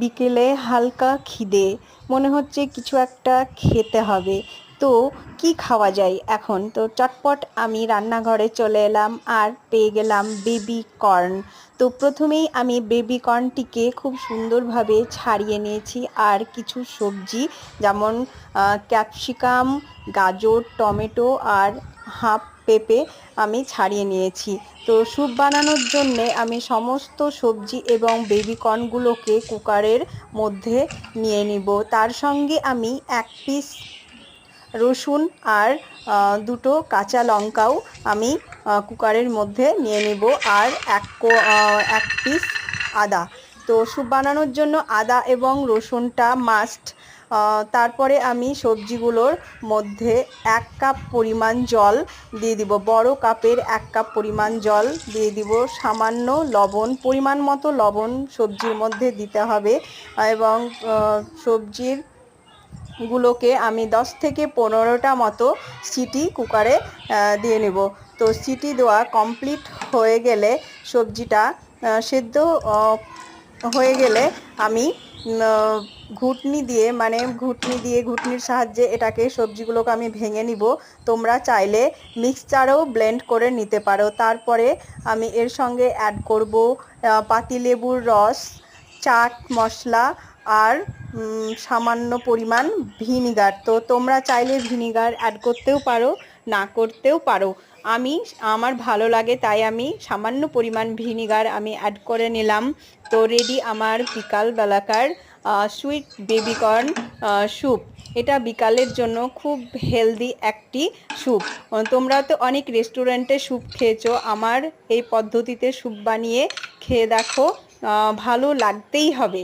বিকেলে হালকা খিদে, মনে হচ্ছে কিছু একটা খেতে হবে। তো কি খাওয়া যায় এখন? তো চটপট আমি রান্নাঘরে চলে এলাম আর পেয়ে গেলাম বেবি কর্ন। তো প্রথমেই আমি বেবি কর্নটিকে খুব সুন্দরভাবে ছাড়িয়ে নিয়েছি, আর কিছু সবজি যেমন ক্যাপসিকাম, গাজর, টমেটো আর হাফ পেঁপে আমি ছাড়িয়ে নিয়েছি। তো স্যুপ বানানোর জন্যে আমি সমস্ত সবজি এবং বেবি কর্নগুলোকে কুকারের মধ্যে নিয়ে নিব। তার সঙ্গে আমি 1 পিস রসুন আর দুটো কাঁচা লঙ্কাও আমি কুকারের মধ্যে নিয়ে নিব, আর 1 পিস আদা। তো স্যুপ বানানোর জন্য আদা এবং রসুনটা মাস্ট। তারপরে আমি সবজিগুলোর মধ্যে 1 কাপ পরিমাণ জল দিয়ে দিব, বড় কাপের 1 কাপ পরিমাণ জল দিয়ে দিব। সামান্য লবণ, পরিমাণ মতো লবণ সবজির মধ্যে দিতে হবে, এবং সবজির গুলোকে আমি 10 থেকে 15টা মতো সিটি কুকারে দিয়ে নেব। তো সিটি দেওয়া কমপ্লিট হয়ে গেলে, সবজিটা সেদ্ধ হয়ে গেলে আমি ঘুটনি দিয়ে, ঘুটনির সাহায্যে এটাকে সবজিগুলোকে আমি ভেঙে নিব। তোমরা চাইলে মিক্সচারেও ব্লেন্ড করে নিতে পারো। তারপরে আমি এর সঙ্গে অ্যাড করব পাতিলেবুর রস, চাট মশলা আর সামান্য পরিমাণ ভিনিগার। তো তোমরা চাইলে ভিনিগার অ্যাড করতেও পারো, না করতেও পারো। আমার ভালো লাগে তাই আমি সামান্য পরিমাণ ভিনিগার আমি অ্যাড করে নিলাম। তো রেডি আমার বিকাল বেলাকার সুইট বেবি কর্ন স্যুপ। এটা বিকালের জন্য খুব হেলদি একটি স্যুপ। তোমরা তো অনেক রেস্টুরেন্টে স্যুপ খেয়েছো, আমার এই পদ্ধতিতে স্যুপ বানিয়ে খেয়ে দেখো, ভালো লাগতেই হবে।